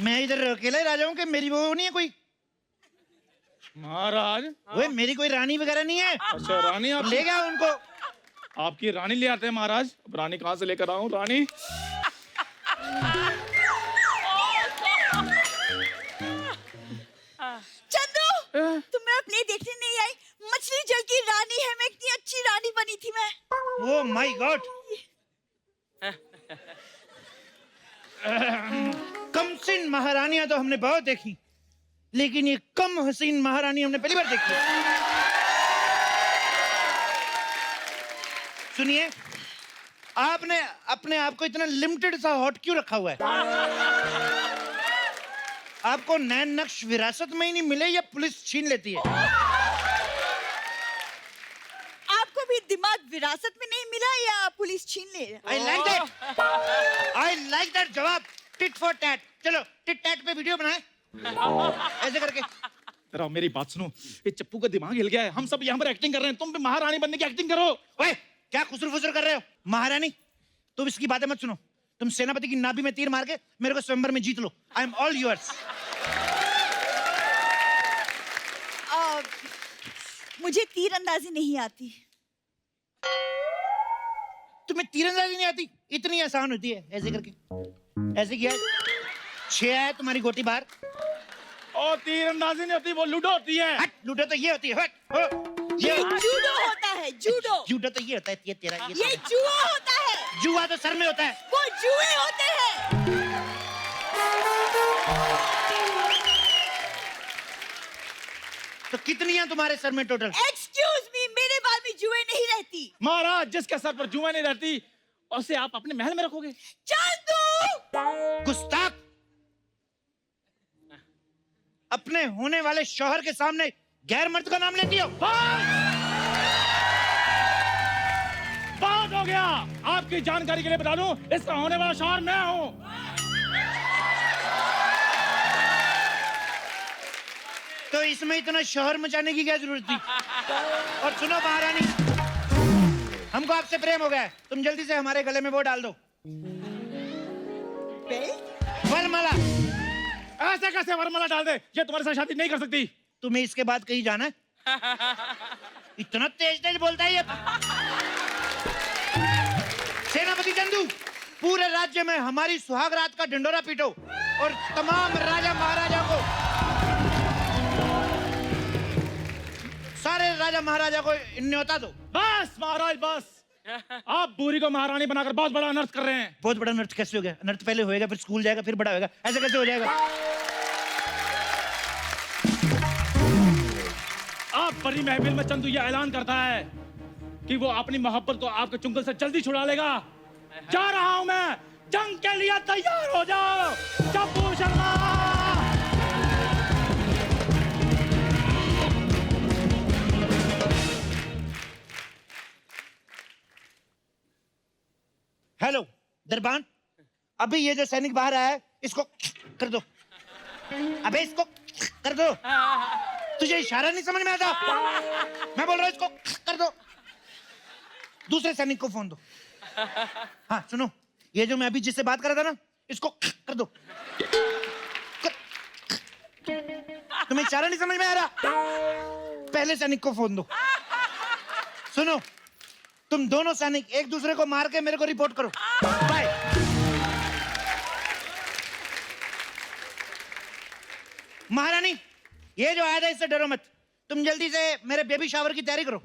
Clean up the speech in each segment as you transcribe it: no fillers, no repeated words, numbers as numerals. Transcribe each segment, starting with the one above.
मैं इधर अकेला ही राजा हूँ कि मेरी वो नहीं है कोई? महाराज। वो मेरी कोई रानी वगैरह नहीं है। अच्छा रानी आप ले गया उनको। आपकी रानी ले आते हैं महाराज। अब रानी कहाँ से लेकर आऊं? रानी चंदू तुम्हें अपने देखने नहीं आई? मछली जल की रानी है मैं, इतनी अच्छी रानी बनी थी मैं। Oh my god. कमसिन महारानियां तो हमने बहुत देखी, लेकिन ये कम हसीन महारानी हमने पहली बार देखी। सुनिए, आपने अपने आप को इतना लिमिटेड सा हॉट क्यों रखा हुआ है? आपको नैन नक्श विरासत में ही नहीं मिले या पुलिस छीन लेती है? आपको भी दिमाग विरासत में नहीं मिला या पुलिस छीन ले? I like that. I like that जवाब। Tit for tat. चलो टिट टैट पे वीडियो बनाए ऐसे करके। जरा मेरी बात सुनो, ये चप्पू का दिमाग हिल गया है। हम सब यहाँ पर एक्टिंग कर रहे हैं, तुम भी महारानी बनने की एक्टिंग करो। ओए क्या खुसर फुसर कर रहे हो? महारानी तुम इसकी बातें मत सुनो। तुम सेनापति की नाभि में तीर मार के मेरे को स्वयंवर में जीत लो। I am all yours. मुझे तीरंदाजी नहीं आती। तुम्हें तीरंदाजी नहीं आती? इतनी आसान होती है। ऐसे करके ऐसे किया, 6 है तुम्हारी गोटी बाहर। और तीरंदाजी नहीं होती, वो लूडो होती है। हट, लूडो तो ये होती है। हट, हो। ये जूडो होता है, जूडो। जूडो तो ये होता है, ये तेरा ये जुआ होता है। जुआ तो सर में होता है। वो जुए होते हैं। तो कितनी है तुम्हारे सर में टोटल? एक्सक्यूज मी, मेरे बाल में जुए नहीं रहती। महाराज जिसके सर पर जुआ नहीं रहती उसे आप अपने महल में रखोगे? चंदू! गुस्ताख! अपने होने वाले शौहर के सामने गैर मर्द का नाम लेती हो? बात हो गया। आपकी जानकारी के लिए बता दूं, इसका होने वाला शौहर मैं हूं। तो इसमें इतना शोहर मचाने की क्या जरूरत थी? और सुनो महारानी, हमको आपसे प्रेम हो गया है। तुम जल्दी से हमारे गले में वो डाल दो, वरमाला। ऐसे कैसे वरमाला डाल दे? ये तुम्हारे साथ शादी नहीं कर सकती। तुम्हें इसके बाद कहीं जाना है? इतना तेज तेज बोलता है ये। सेनापति चंदू, पूरे राज्य में हमारी सुहाग रात का ढिंडोरा पीटो और तमाम राजा महाराजा को, सारे राजा महाराजा को न्योता दो। बस महाराज बस। आप बूरी को महारानी बनाकर बहुत बड़ा अनर्थ कर रहे हैं। बहुत बड़ा अनर्थ कैसे हो गया? अनर्थ पहले होएगा, फिर स्कूल जाएगा, फिर बड़ा होएगा। ऐसे कैसे हो जाएगा? आप बड़ी महफिल में चंदू ये ऐलान करता है कि वो अपनी मोहब्बत को आपके चुंगल से जल्दी छुड़ा लेगा। जा रहा हूं मैं, जंग के लिए तैयार हो जाओ। चप्पू शर्मा। हेलो दरबान, अभी ये जो सैनिक बाहर आया है इसको कर दो। अबे इसको कर दो। तुझे इशारा नहीं समझ में आता? मैं बोल रहा हूँ इसको कर दो। दूसरे सैनिक को फोन दो। हाँ सुनो, ये जो मैं अभी जिससे बात कर रहा था ना, इसको कर दो। तुम्हें इशारा नहीं समझ में आ रहा? पहले सैनिक को फोन दो। सुनो, तुम दोनों सैनिक एक दूसरे को मार के मेरे को रिपोर्ट करो। बाय। महारानी, ये जो आया था इससे डरो मत। तुम जल्दी से मेरे बेबी शावर की तैयारी करो।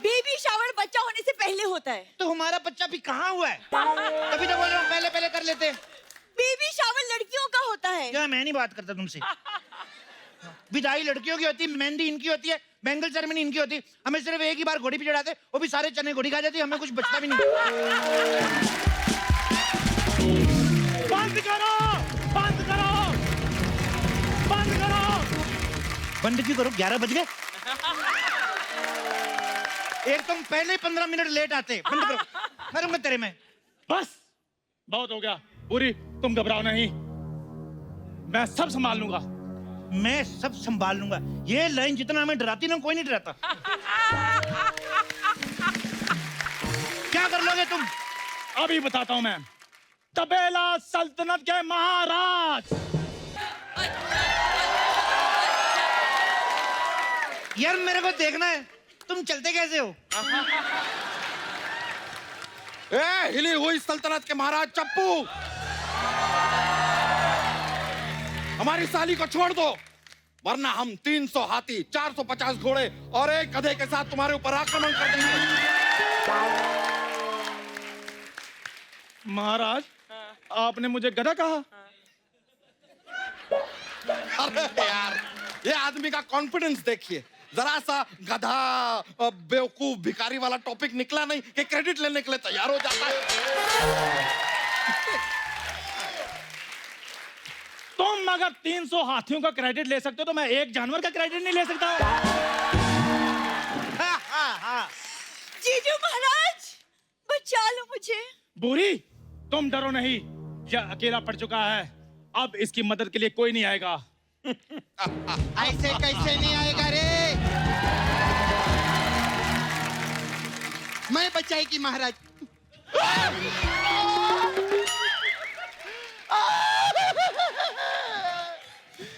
बेबी शावर बच्चा होने से पहले होता है। तो हमारा बच्चा भी कहाँ हुआ है? तभी तो बोल रहा हूँ पहले पहले कर लेते हैं। बेबी शावर लड़कियों का होता है। क्या मैं नहीं बात करता तुमसे? विदाई लड़कियों की होती है, मेहंदी इनकी होती है, बैंगल सेरेमनी इनकी होती है। हमें सिर्फ एक ही बार घोड़ी पे चढ़ाते, वो भी सारे चने घोड़ी खा जाती, हमें कुछ बचता भी नहीं। बंद करो, बंद करो, बंद करो। बंद क्यों करो? 11 बज गए। एक तुम पहले 15 मिनट लेट आते। बंद करो, मरूंगा तेरे में। बस बहुत हो गया। पूरी तुम घबराओ नहीं, मैं सब संभाल लूंगा। मैं सब संभाल लूंगा। ये लाइन जितना हमें डराती ना, कोई नहीं डराता। क्या कर लोगे तुम? अभी बताता हूं मैं। तबेला सल्तनत के महाराज। यार मेरे को देखना है तुम चलते कैसे हो। हिली हुई सल्तनत के महाराज चप्पू, हमारी साली को छोड़ दो, वरना हम 300 हाथी, 450 घोड़े और एक गधे के साथ तुम्हारे ऊपर आक्रमण कर देंगे। महाराज, आपने मुझे गधा कहा? अरे यार, ये आदमी का कॉन्फिडेंस देखिए। जरा सा गधा, बेवकूफ, भिखारी वाला टॉपिक निकला नहीं कि क्रेडिट लेने के लिए तैयार हो जाता है। तुम अगर 300 हाथियों का क्रेडिट ले सकते हो तो मैं एक जानवर का क्रेडिट नहीं ले सकता। जीजू महाराज, बचा लो मुझे। बूढ़ी, तुम डरो नहीं, यह अकेला पड़ चुका है, अब इसकी मदद के लिए कोई नहीं आएगा। ऐसे कैसे नहीं आएगा रे? मैं बचाएगी महाराज।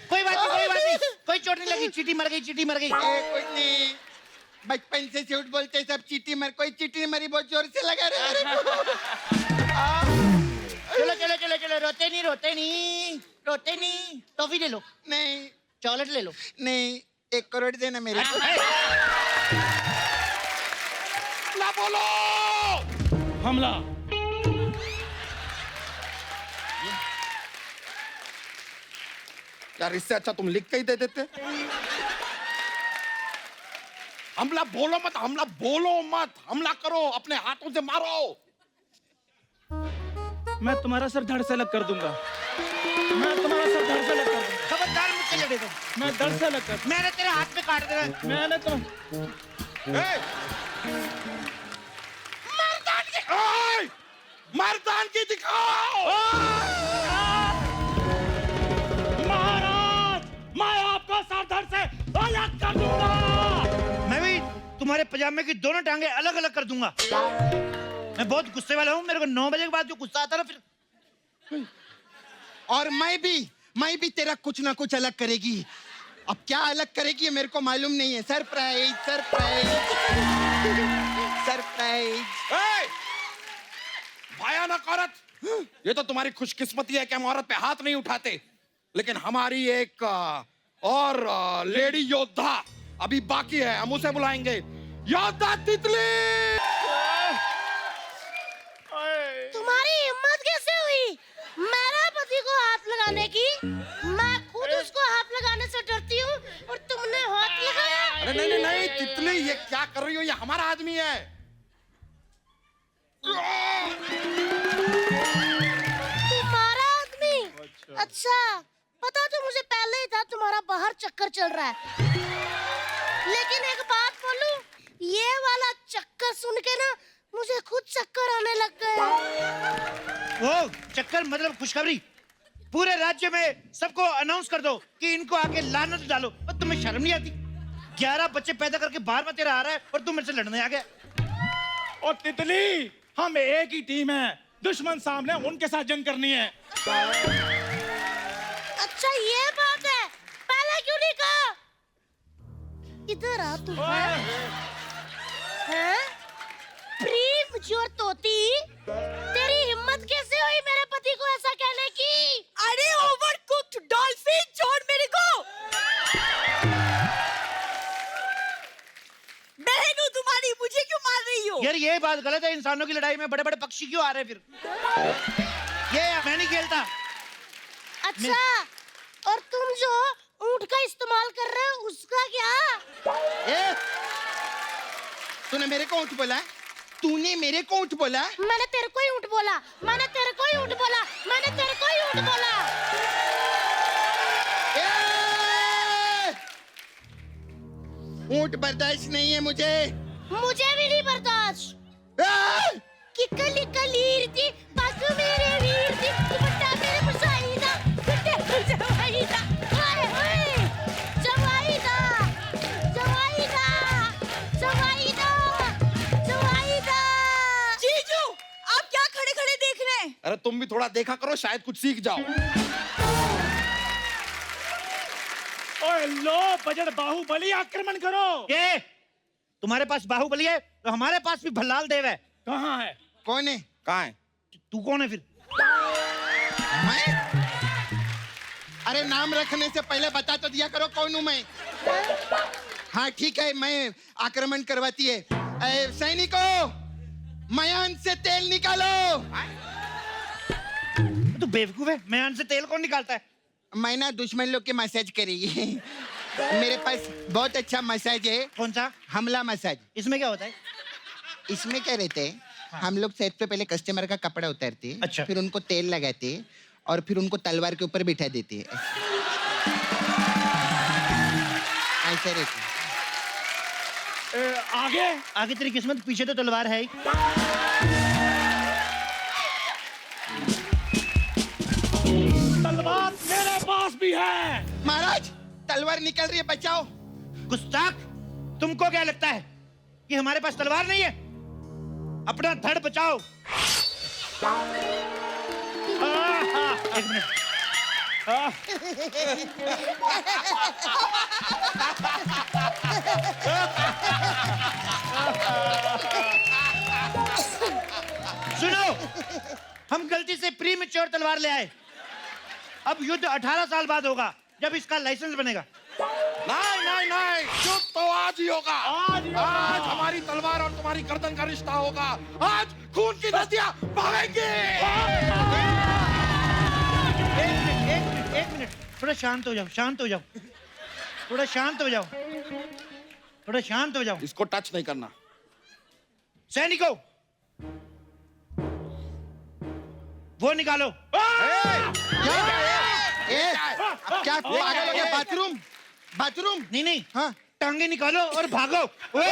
कोई बात नहीं, कोई बात नहीं, कोई चोट नहीं लगी। चींटी मर गई, चींटी मर गई। कुछ नहीं, बचपन से झूठ बोलते सब। चींटी मर, कोई चींटी नहीं मरी, बहुत जोर से लगा रे मेरे को। चलो चलो चलो चलो, रोते नहीं रोते नहीं रोते नहीं। टॉफी ले लो। नहीं चॉकलेट ले लो। नहीं, 1 करोड़ देना मेरे को। ना बोलो। हमला। यार, इससे अच्छा तुम लिख के ही दे देते। हमला बोलो मत, हमला बोलो मत, हमला करो, अपने हाथों से मारो। मैं तुम्हारा सर धड़ से अलग कर दूंगा। मैं तुम्हारा सर धड़ से अलग कर दूंगा। खबरदार मुझसे लड़े तुम। मैं धड़ से अलग कर। मैंने तेरे हाथ में काट देना। मैंने तो मर्दान की दिखाओ। महाराज, मैं आपको सर धड़ से अलग कर दूंगा। मैं भी तुम्हारे पजामे की दोनों टांगे अलग अलग कर दूंगा। मैं बहुत गुस्से वाला हूँ। मेरे को 9 बजे के बाद जो गुस्सा आता है ना, फिर और मैं भी तेरा कुछ ना कुछ अलग करेगी। अब क्या अलग करेगी मेरे को मालूम नहीं है। Surprise surprise surprise. भयानक औरत, ये तो तुम्हारी खुशकिस्मती है कि हम औरत पे हाथ नहीं उठाते, लेकिन हमारी एक और लेडी योद्धा अभी बाकी है। हम उसे बुलाएंगे। योद्धा तितली। तुम्हारी हिम्मत कैसे हुई मेरे पति को हाथ लगाने की? मैं खुद उसको हाथ लगाने से डरती हूँ और तुमने हाथ लगाया। अरे नहीं नहीं नहीं तितली, ये क्या कर रही हो? ये हमारा आदमी है। तुम्हारा आदमी? अच्छा, पता तो मुझे पहले ही था तुम्हारा बाहर चक्कर चल रहा है। लेकिन एक बात बोलूं, ये वाला चक्कर सुन के ना मुझे खुद चक्कर आने लग गए। वो चक्कर मतलब खुशखबरी। पूरे राज्य में सबको अनाउंस कर दो कि इनको आके लानत डालो। और तुम्हें शर्म नहीं आती? 11 बच्चे पैदा करके बाहर में तेरा आ रहा है और तुम मेरे से लड़ने आ गया। और तितली, हम एक ही टीम है। दुश्मन सामने, उनके साथ जंग करनी है। अच्छा ये बात है, पहले क्यों नहीं कहा? इधर आ तू। हैं? प्रीम जोर तोती, तेरी हिम्मत कैसे हुई मेरे पति को ऐसा कहने की? अरे ओवर कुक्ड डॉल्फिन, छोड़ मेरे को। बहन हूँ तुम्हारी, मुझे क्यों मार रही हो? यार ये बात गलत है। इंसानों की लड़ाई में बड़े बड़े पक्षी क्यों आ रहे हैं फिर? ये मैं नहीं खेलता। अच्छा, और तुम जो ऊंट का इस्तेमाल कर रहे हो उसका क्या? तूने मेरे को ऊँट बोला? तूने मेरे को ऊँट बोला? मैंने तेरे को ही ऊंट बोला, मैंने तेरे को ही ऊंट बोला, मैंने तेरे को ही ऊंट बोला। ऊँट बर्दाश्त नहीं है मुझे। मुझे भी नहीं बर्दाश्त। किकली कलीर थी, बाजू मेरे वीर थी, दुपट्टा मेरे मुसाइदा, दुपट्टे जवाइदा, हाय हाय, जवाइदा, जवाइदा, जवाइदा, जवाइदा। जीजू, आप क्या खड़े अरे तुम भी थोड़ा देखा करो, शायद कुछ सीख जाओ। ओए लो बजट बाहुबली, आक्रमण करो। ये तुम्हारे पास बाहुबली है तो हमारे पास भी भल्लाल देव है। कहाँ है? कौन है? कहाँ है? तू कौन है फिर? मैं? अरे नाम रखने से पहले बता तो दिया करो कौन हूं मैं। हाँ ठीक है, मैं आक्रमण करवाती है। सैनिकों, मयान से तेल निकालो। तू बेवकूफ है, मयान से तेल कौन निकालता है? मैं ना दुश्मन लोग के मसाज करेगी। मेरे पास बहुत अच्छा मसाज है। कौन सा? हमला मसाज। इसमें क्या होता है? इसमें क्या रहते हैं, हम लोग सेट पे पहले कस्टमर का कपड़ा उतारते हैं, अच्छा। फिर उनको तेल लगाते हैं और फिर उनको तलवार के ऊपर बिठा देते हैं। ऐसे रहते हैं। आगे? आगे तेरी किस्मत, पीछे तो तलवार है ही। तलवार मेरे पास भी है। महाराज तलवार निकल रही है, बचाओ। गुस्ताख, तुमको क्या लगता है कि हमारे पास तलवार नहीं है? अपना धड़ बचाओ। एक मिनट। सुनो, हम गलती से प्री मैच्योर तलवार ले आए। अब युद्ध 18 साल बाद होगा, जब इसका लाइसेंस बनेगा। नहीं नहीं नहीं, युद्ध तो आज ही होगा। आज ही होगा। आज हमारी तलवार और तुम्हारी गर्दन का रिश्ता होगा। आज खून की नदियां बहेंगी। एक मिनट, थोड़ा शांत हो जाओ, शांत हो जाओ, थोड़ा शांत हो जाओ, थोड़ा शांत हो जाओ। इसको टच नहीं करना। सैनिकों, वो निकालो। अब क्या पागल हो गया? Bathroom, bathroom. नहीं नहीं, हाँ टांगे निकालो और भागो। ओए!